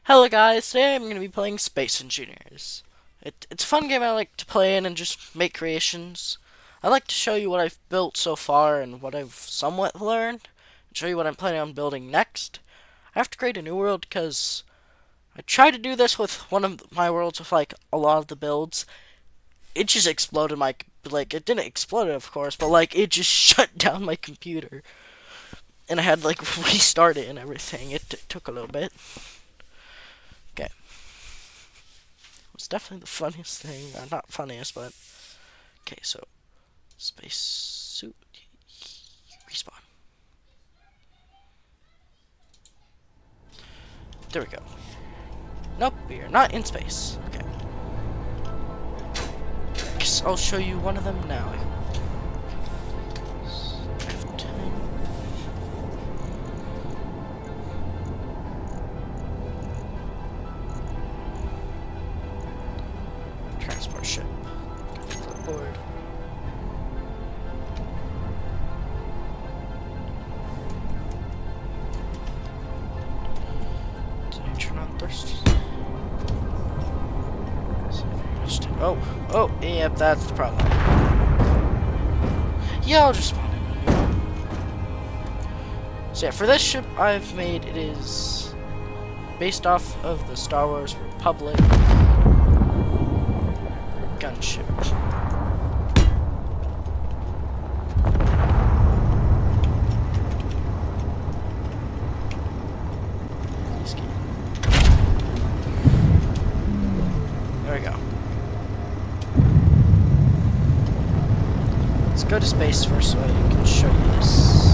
Hello guys, today I'm going to be playing Space Engineers. It's a fun game I like to play in and just make creations. I like to show you what I've built so far and what I've somewhat learned, and show you what I'm planning on building next. I have to create a new world because I tried to do this with one of my worlds with like a lot of the builds. It just exploded it didn't explode of course, but like it just shut down my computer. And I had to like restart it and everything. It took a little bit. Okay. It's definitely the funniest thing. Not funniest, but okay. So, space suit respawn. There we go. Nope, we are not in space. Okay. Guess I'll show you one of them now. Transport ship. Clipboard. Did I turn on thirst? Oh, yep, that's the problem. Yeah, I'll just spawn it. So yeah, for this ship I've made, it is based off of the Star Wars Republic gunship. There we go. Let's go to space first so I can show you this.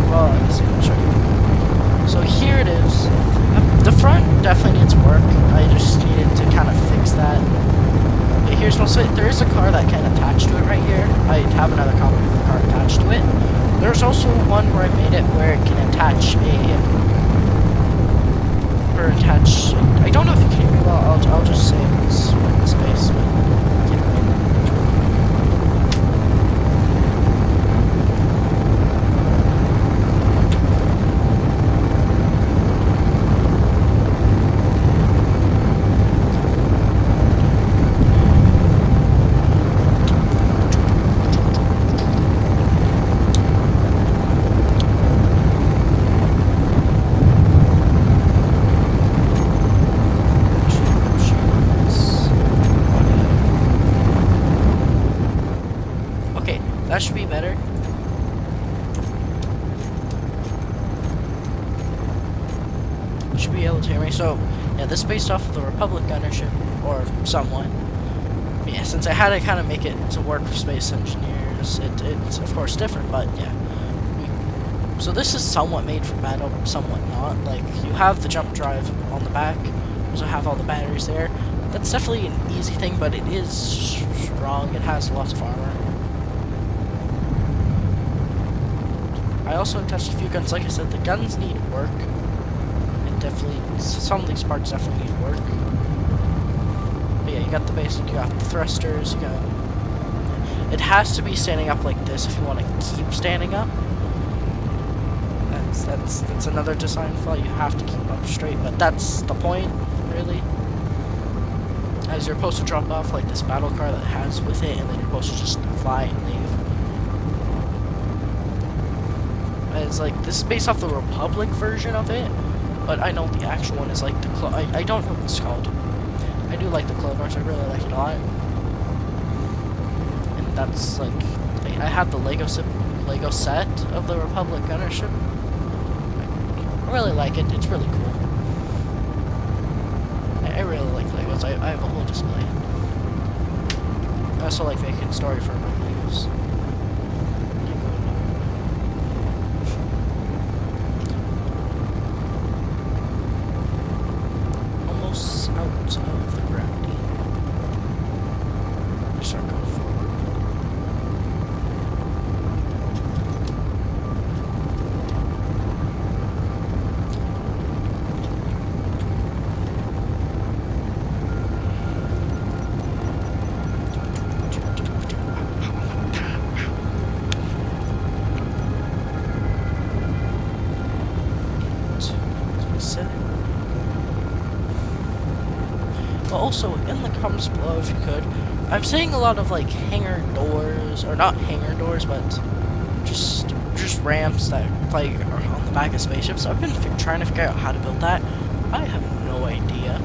Well, I guess I can show you. So here it is. The front definitely needs work. I just needed to kind of fix that. But here's most of it. There is a car that can attach to it right here. I have another copy of the car attached to it. There's also one where I made it where it can attach I don't know if you can hear me well. I'll just say it's in space, but that should be better. Should be able to hear me. So, yeah, this is based off of the Republic gunnership, or somewhat. Yeah, since I had to kind of make it to work for Space Engineers, it's of course different, but yeah. So this is somewhat made for battle, somewhat not. Like, you have the jump drive on the back, you also have all the batteries there. That's definitely an easy thing, but it is strong. It has lots of armor. I also touched a few guns. Like I said, the guns need work. Some of these parts definitely need work. But yeah, you got the basic, you got the thrusters, you got... It has to be standing up like this if you want to keep standing up. That's another design flaw. You have to keep up straight, but that's the point, really. As you're supposed to drop off like this battle car that has with it, and then you're supposed to just fly and leave. It's like, this is based off the Republic version of it, but I know the actual one is like the I don't know what it's called. I do like the Clone Wars, I really like it a lot. And that's like, I have the Lego set of the Republic gunnership. I really like it, it's really cool. I really like Legos, I have a whole display. I also like making story for my Legos. Out of the gravity. Start going forward. also in the comments below if you could. I'm seeing a lot of like hangar doors, or not hangar doors, but just ramps that like are on the back of spaceships. I've been trying to figure out how to build that. I have no idea.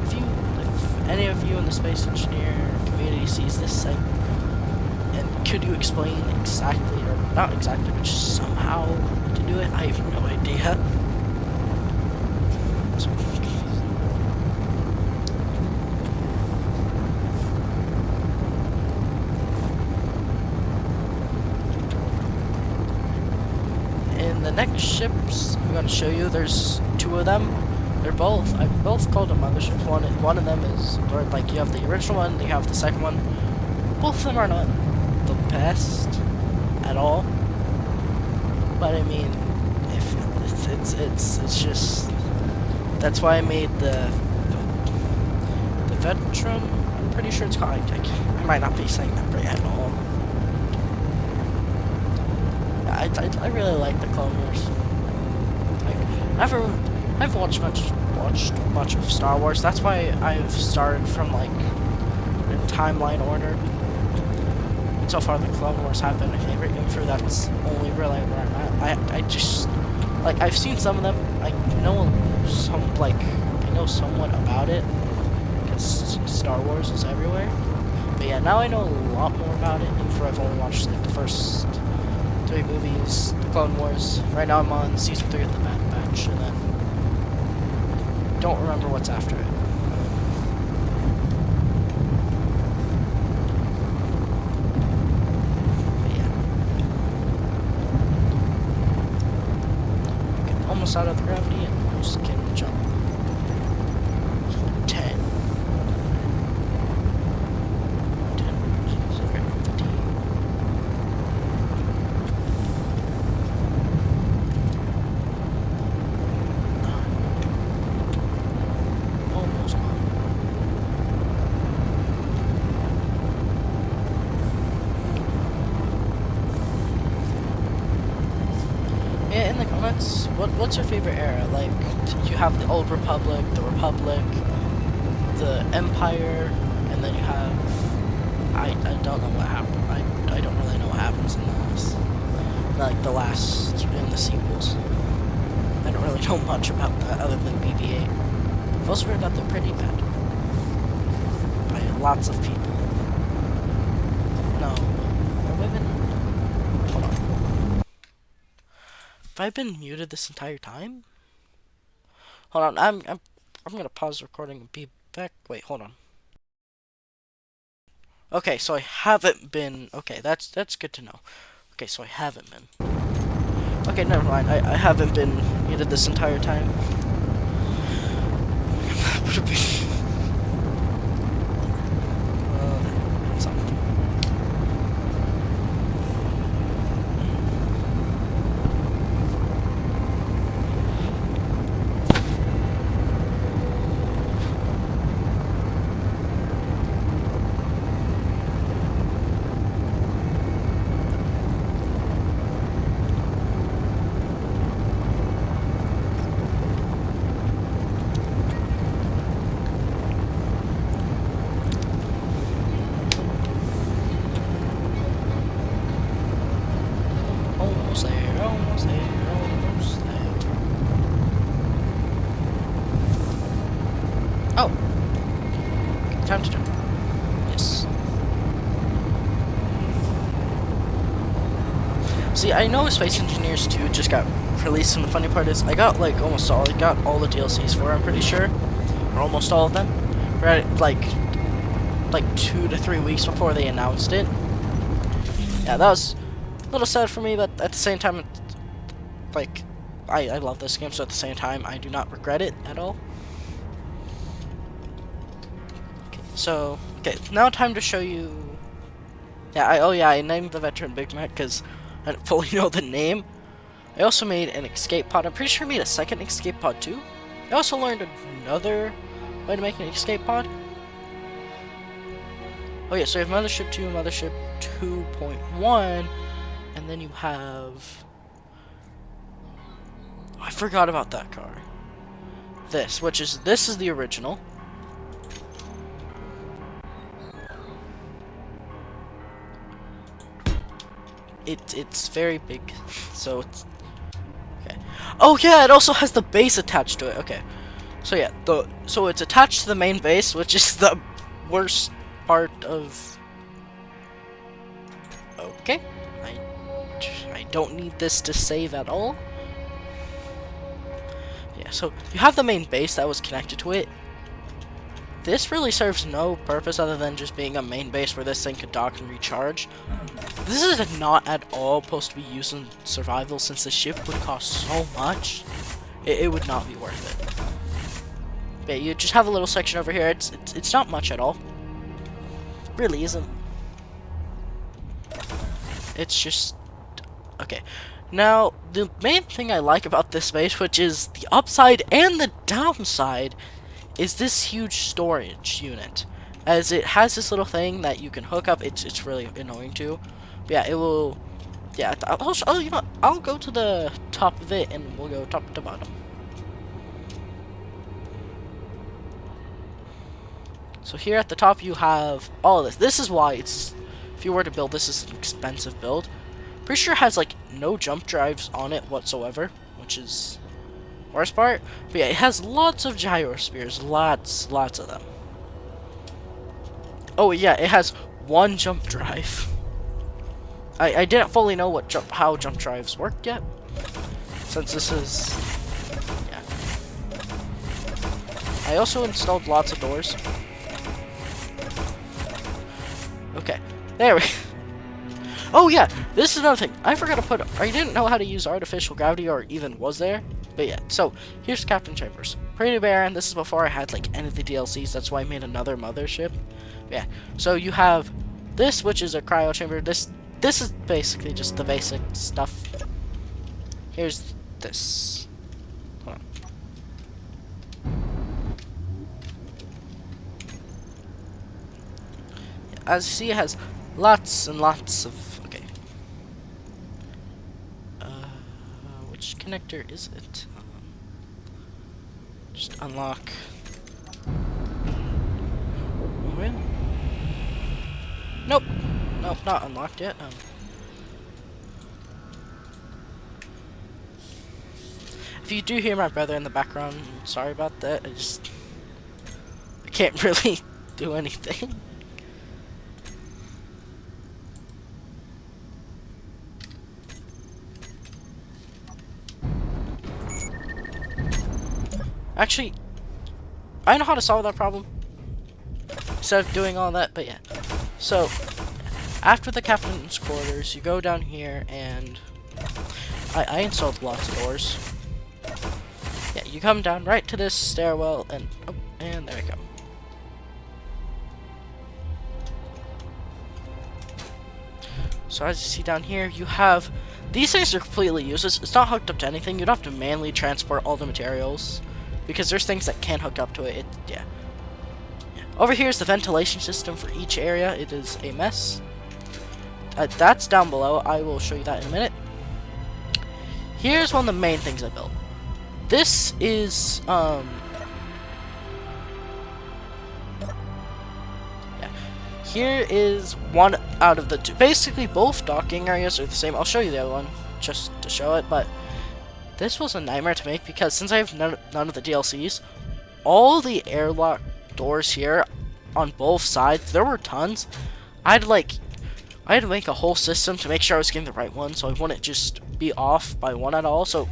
If any of you in the space engineer community sees this site, and could you explain exactly, or not exactly, but just somehow to do it? I have no idea. So in the next ships I'm going to show you, there's two of them. They're both, I've both called them motherships. One of them is, or like you have the original one, you have the second one. Both of them are not the best at all. But I mean, if it's just, that's why I made the Veteran. I'm pretty sure it's called. I might not be saying that right at all. I really like the Clone Wars. Like, I've watched much of Star Wars. That's why I've started from like in timeline order. And so far, the Clone Wars have been my favorite. Even through that's only really where I'm at. I just like, I've seen some of them. I know somewhat about it because Star Wars is everywhere. But yeah, now I know a lot more about it. Even though I've only watched like the first 3 movies, the Clone Wars. Right now I'm on season 3 of the Bad Batch, and then don't remember what's after it. But yeah. Okay, almost out of the gravity and just getting the jump. 10. 10. Okay, 15. Yeah, in the comments, what's your favorite era? Like, you have the Old Republic, the Republic, the Empire, and then you have, I don't know what happened. I don't really know what happens in this. Like the last in the sequels. I don't really know much about that other than BB-8. I've also heard that they're pretty bad by lots of people. No, are women? Hold on. Have I been muted this entire time? Hold on, I'm gonna pause the recording and be back. Wait, hold on. Okay, so I haven't been. Okay, that's good to know. Okay, so I haven't been. Okay, never mind. I haven't been muted this entire time. Almost there, almost there, almost there. Oh! Okay, time to jump. Yes. See, I know Space Engineers 2 just got released, and the funny part is, I got like almost all, I got all the DLCs for it, I'm pretty sure. Or almost all of them. Right, like 2 to 3 weeks before they announced it. Yeah, that was a little sad for me, but at the same time, like, I love this game, so at the same time, I do not regret it at all. Okay, so, okay, now time to show you. Yeah, I named the Veteran Big Mac because I didn't fully know the name. I also made an escape pod. I'm pretty sure I made a second escape pod too. I also learned another way to make an escape pod. Oh yeah, so you have Mothership 2, Mothership 2.1, and then you have... Oh, I forgot about that car. This is the original. it's very big, so it's okay. Oh yeah, it also has the base attached to it. Okay, so yeah, so it's attached to the main base, which is the worst part of. Okay, I don't need this to save at all. Yeah, so you have the main base that was connected to it. This really serves no purpose other than just being a main base where this thing could dock and recharge. This is not at all supposed to be used in survival since the ship would cost so much. It would not be worth it. But you just have a little section over here. It's not much at all. Really isn't. It's just okay. Now the main thing I like about this base, which is the upside and the downside, is this huge storage unit, as it has this little thing that you can hook up. It's really annoying too. But yeah, it will. Yeah, oh, you know, I'll go to the top of it and we'll go top to bottom. So here at the top you have all of this. This is why it's, if you were to build this, is an expensive build. Pretty sure it has like no jump drives on it whatsoever, which is worst part. But yeah, it has lots of gyrospheres, lots of them. Oh yeah, it has one jump drive. I didn't fully know what how jump drives worked yet, since this is, yeah. I also installed lots of doors. Okay, there we go. Oh yeah, this is another thing. I forgot to put, I didn't know how to use artificial gravity, or even was there. But yeah, so here's Captain Chambers. Pretty barren. This is before I had like any of the DLCs. That's why I made another mothership. Yeah, so you have this, which is a cryo chamber. This is basically just the basic stuff. Here's this. Hold on. As you see, it has lots and lots of. Okay. Which connector is it? Just unlock. Win? Nope. Nope, not unlocked yet. If you do hear my brother in the background, sorry about that. I can't really do anything. Actually, I know how to solve that problem instead of doing all that, but yeah. So, after the captain's quarters, you go down here and I installed lots of doors. Yeah, you come down right to this stairwell and oh, and there we go. So as you see down here, you have these things are completely useless. It's not hooked up to anything. You'd have to manually transport all the materials because there's things that can't hook up to it. Yeah. Over here is the ventilation system for each area. It is a mess. That's down below. I will show you that in a minute. Here's one of the main things I built. This is yeah. Here is one out of the two. Basically, both docking areas are the same. I'll show you the other one just to show it, but this was a nightmare to make because since I have none of the DLCs, all the airlock doors here on both sides, there were tons. I had to make a whole system to make sure I was getting the right one, so I wouldn't just be off by one at all. So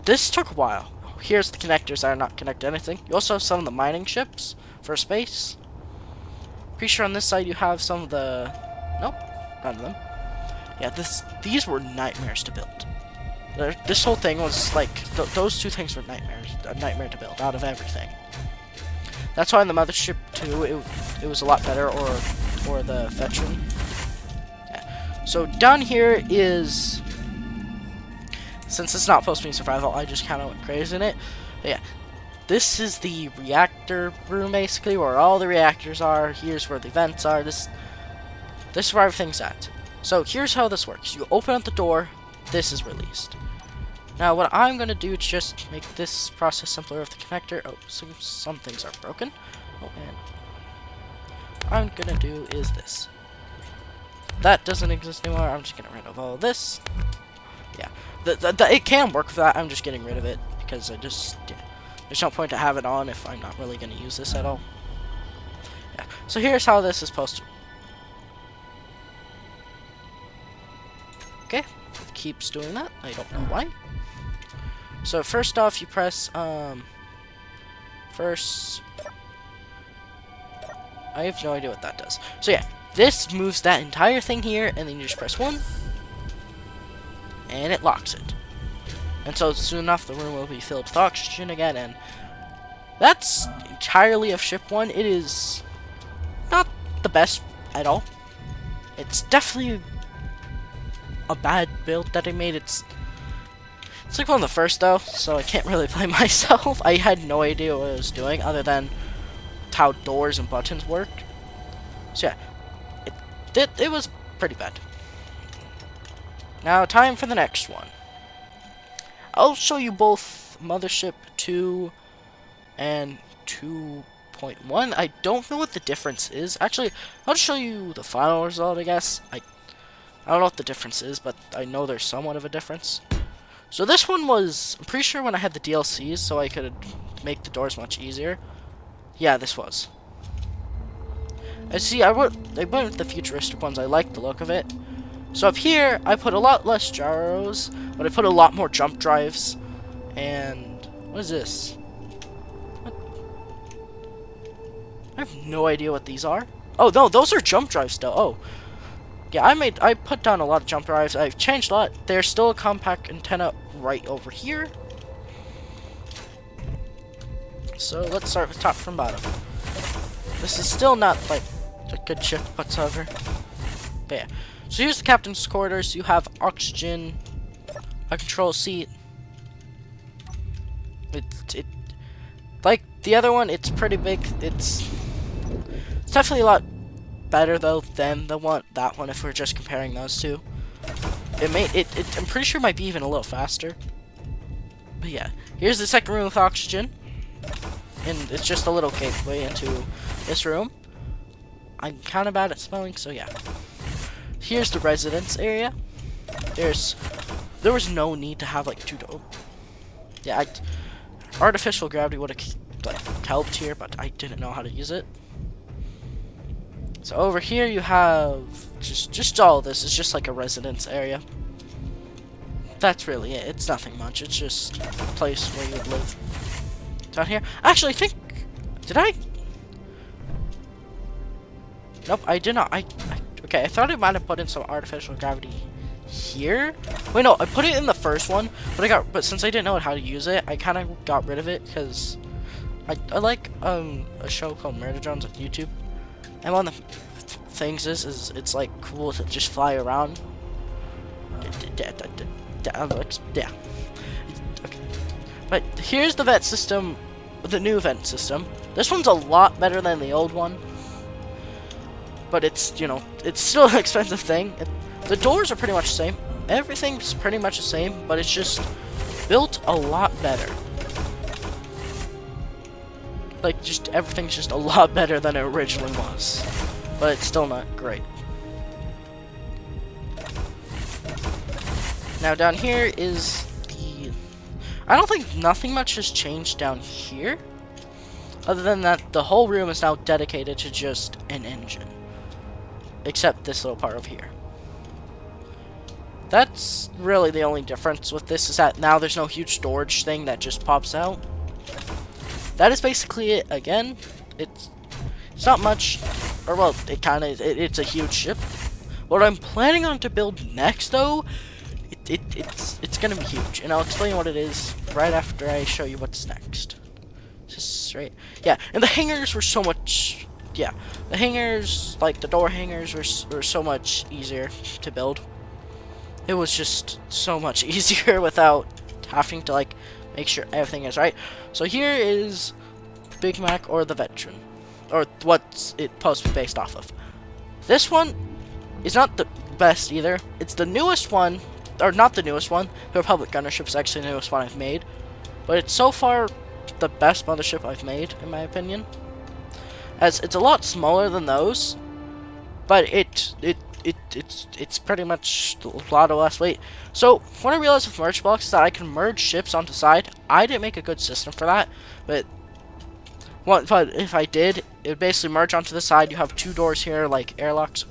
this took a while. Here's the connectors that are not connected to anything. You also have some of the mining ships for space. Pretty sure on this side you have some of the. Nope, none of them. Yeah, these were nightmares to build. This whole thing was like those two things were nightmares. A nightmare to build out of everything. That's why in the mothership 2 it was a lot better, or the veteran. Yeah. So down here is, since it's not supposed to be survival, I just kind of went crazy in it. But yeah, this is the reactor room basically, where all the reactors are. Here's where the vents are. This is where everything's at. So here's how this works. You open up the door. This is released. Now what I'm going to do to just make this process simpler with the connector. Oh, some things are broken. Oh, and what I'm going to do is this. that doesn't exist anymore. I'm just getting rid of all this. Yeah, it can work for that. I'm just getting rid of it because there's no point to have it on if I'm not really going to use this at all. Yeah, so here's how this is supposed to. Okay, it keeps doing that. I don't know why. So first off, you press first. I have no idea what that does. So yeah, this moves that entire thing here, and then you just press 1, and it locks it. And so soon enough, the room will be filled with oxygen again, and that's entirely of ship 1. It is not the best at all. It's definitely a bad build that I made. It's like one of the first though, so I can't really blame myself. I had no idea what I was doing other than how doors and buttons worked. So yeah, it was pretty bad. Now time for the next one. I'll show you both Mothership 2 and 2.1. I don't know what the difference is. Actually, I'll show you the final result, I guess. I don't know what the difference is, but I know there's somewhat of a difference. So this one was, I'm pretty sure when I had the DLCs, so I could make the doors much easier. Yeah, this was. And see, I went with the futuristic ones. I like the look of it. So up here, I put a lot less gyros, but I put a lot more jump drives. And what is this? What? I have no idea what these are. Oh no, those are jump drives still. Oh. Yeah, I put down a lot of jump drives. I've changed a lot. There's still a compact antenna right over here. So let's start with top from bottom. This is still not like a good ship whatsoever. But yeah. So here's the captain's quarters. You have oxygen, a control seat. It like the other one, it's pretty big. It's definitely a lot better though than that one if we're just comparing those two. I'm pretty sure it might be even a little faster. But yeah, here's the second room with oxygen, and it's just a little gateway into this room. I'm kind of bad at spelling, so yeah. Here's the residence area. There was no need to have like two doors. Yeah, artificial gravity would have like helped here, but I didn't know how to use it. So over here you have just all of this. It's just like a residence area. That's really it. It's nothing much. It's just a place where you would live. Down here, actually, I think did I? Nope, I did not. Okay, I thought I might have put in some artificial gravity here. Wait, no, I put it in the first one, but since I didn't know how to use it, I kind of got rid of it because I like a show called Murder Drones on YouTube, and one of the things is it's like cool to just fly around. Yeah. Okay. But here's the vent system, the new vent system. This one's a lot better than the old one. But it's, you know, it's still an expensive thing. The doors are pretty much the same. Everything's pretty much the same, but it's just built a lot better. Like, just everything's just a lot better than it originally was. But it's still not great. Now down here is the... I don't think nothing much has changed down here. Other than that, the whole room is now dedicated to just an engine. Except this little part over here. That's really the only difference with this, is that now there's no huge storage thing that just pops out. That is basically it. Again, it's not much, or well, it kind of it's a huge ship. What I'm planning on to build next, though, it's gonna be huge, and I'll explain what it is right after I show you what's next. Just right, yeah. And the hangars were so much, yeah. The hangars, like the door hangars, were so much easier to build. It was just so much easier without having to like make sure everything is right. So here is Big Mac or the Veteran, or what's it supposed to be based off of. This one is not the best either. It's the newest one, or not the newest one. The Republic Gunnership is actually the newest one I've made, but it's so far the best mothership I've made, in my opinion. As it's a lot smaller than those, but it it's pretty much a lot of less weight. So what I realized with merge blocks is that I can merge ships onto side. I didn't make a good system for that, but if I did, it would basically merge onto the side. You have two doors here, like airlocks.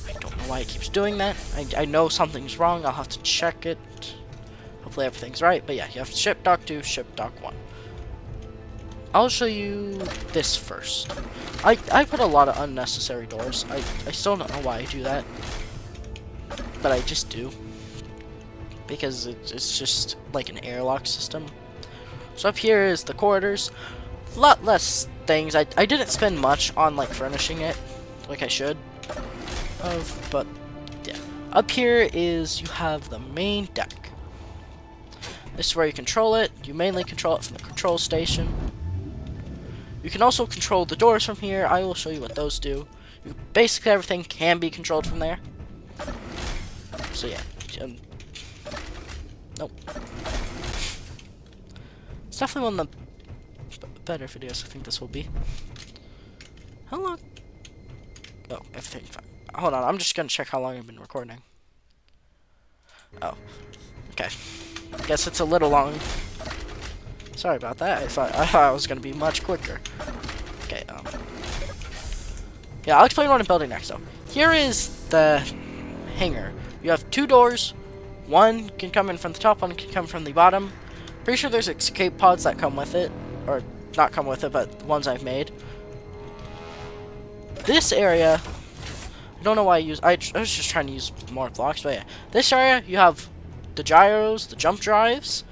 I don't know why it keeps doing that. I know something's wrong. I'll have to check it. Hopefully everything's right. But yeah, you have ship dock 2, ship dock 1. I'll show you this first. I put a lot of unnecessary doors. I still don't know why I do that, but I just do. Because it's just like an airlock system. So up here is the corridors. A lot less things. I didn't spend much on like furnishing it like I should have, but yeah. Up here is you have the main deck. This is where you control it. You mainly control it from the control station. You can also control the doors from here. I will show you what those do. Basically everything can be controlled from there. So yeah. Nope. It's definitely one of the better videos I think this will be. How long? Oh, everything fine. Hold on, I'm just gonna check how long I've been recording. Oh, okay. Guess it's a little long. Sorry about that. I thought I was gonna be much quicker. Okay. Yeah, I'll explain what I'm building next. Though, here is the hangar. You have two doors. One can come in from the top. One can come from the bottom. Pretty sure there's escape pods that come with it, or not come with it, but ones I've made. This area, I don't know why I use. I was just trying to use more blocks, but yeah. This area, you have the gyros, the jump drives,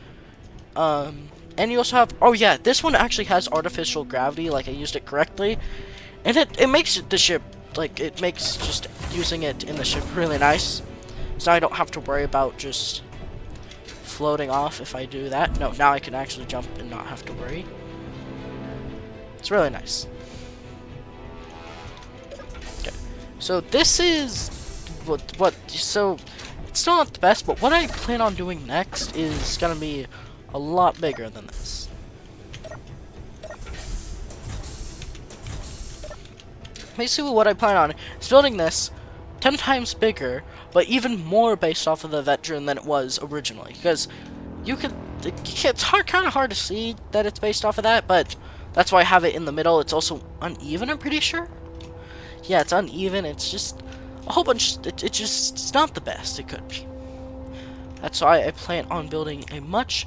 and you also have. Oh yeah, this one actually has artificial gravity. Like I used it correctly, and it makes the ship like it makes just using it in the ship really nice. So I don't have to worry about just floating off if I do that. No, now I can actually jump and not have to worry. It's really nice. Okay, so this is so it's still not the best, but what I plan on doing next is gonna be a lot bigger than this. Basically what I plan on is building this 10 times bigger, but even more based off of the Veteran than it was originally, because it's kind of hard to see that it's based off of that, but that's why I have it in the middle. It's also uneven, I'm pretty sure. Yeah, it's uneven. It's just a whole bunch. It's not the best it could be. That's why I plan on building a much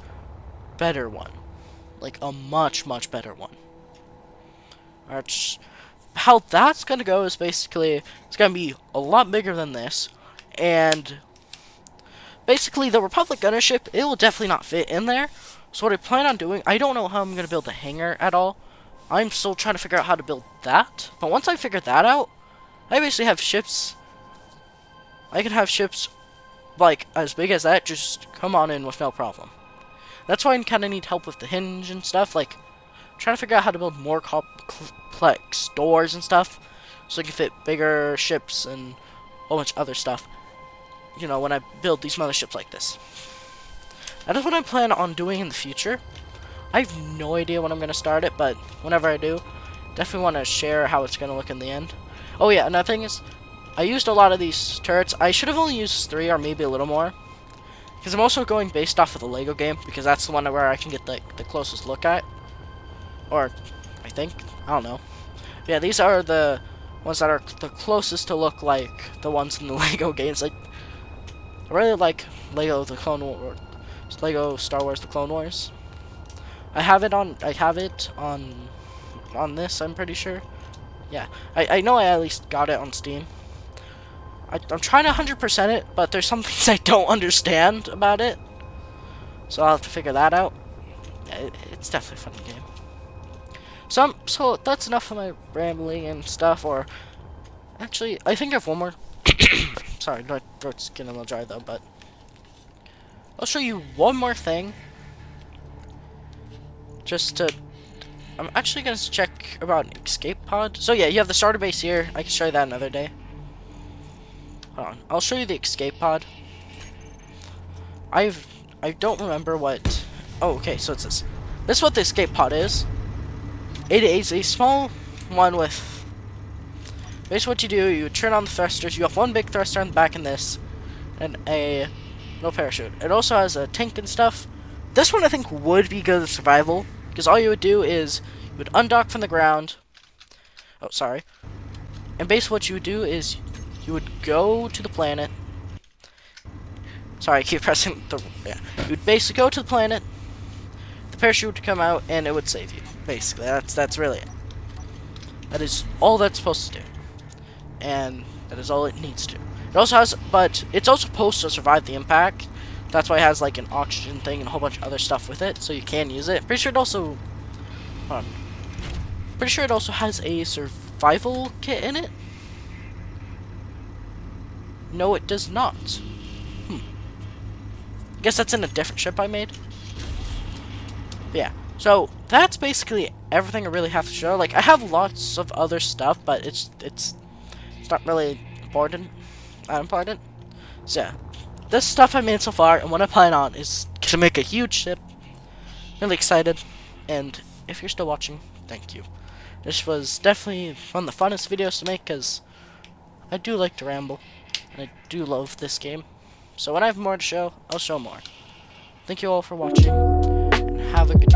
better one, like a much better one. Alright, how that's gonna go is basically it's gonna be a lot bigger than this, and basically the Republic gunner ship, it will definitely not fit in there. So what I plan on doing, I don't know how I'm gonna build the hangar at all. I'm still trying to figure out how to build that. But once I figure that out, I basically have ships. I can have ships like as big as that just come on in with no problem. That's why I kind of need help with the hinge and stuff. Like trying to figure out how to build more complex doors and stuff, so I can fit bigger ships and a whole bunch of other stuff. You know, when I build these motherships like this. That is what I plan on doing in the future. I have no idea when I'm going to start it, but whenever I do, definitely want to share how it's going to look in the end. Oh yeah, another thing is, I used a lot of these turrets. I should have only used 3 or maybe a little more, because I'm also going based off of the Lego game, because that's the one where I can get the closest look at. Or, I think. I don't know. Yeah, these are the ones that are the closest to look like the ones in the Lego games. Like, I really like Lego Lego Star Wars The Clone Wars. I have it on this, I'm pretty sure. Yeah, I know I at least got it on Steam. I'm trying to 100% it, but there's some things I don't understand about it. So I'll have to figure that out. Yeah, it's definitely a fun game. So that's enough of my rambling and stuff, or actually, I think I have one more. Sorry, my throat's getting a little dry though, but I'll show you one more thing. I'm actually gonna check about an escape pod. So yeah, you have the starter base here. I can show you that another day. Hold on, I'll show you the escape pod. I don't remember what. Oh, okay, so it's this. This is what the escape pod is. It is a small one with Basically what you do, you turn on the thrusters. You have one big thruster on the back in this, and a no parachute. It also has a tank and stuff. This one I think would be good at survival, because all you would do is you would undock from the ground. Oh, sorry. And basically what you would do is you would go to the planet. Sorry, I keep pressing the... Yeah. You would basically go to the planet, the parachute would come out, and it would save you. Basically, that's really it. That is all that's supposed to do. And that is all it needs to. It also has... But it's also supposed to survive the impact. That's why it has, like, an oxygen thing and a whole bunch of other stuff with it, so you can use it. Pretty sure it also... Hold on. Pretty sure it also has a survival kit in it. No, it does not. I guess that's in a different ship I made. But yeah, so that's basically everything I really have to show. Like, I have lots of other stuff, but it's not really important. Not important. So yeah, this stuff I made so far, and what I plan on is to make a huge ship. Really excited, and if you're still watching, thank you. This was definitely one of the funnest videos to make, because I do like to ramble, and I do love this game. So when I have more to show, I'll show more. Thank you all for watching, and have a good day.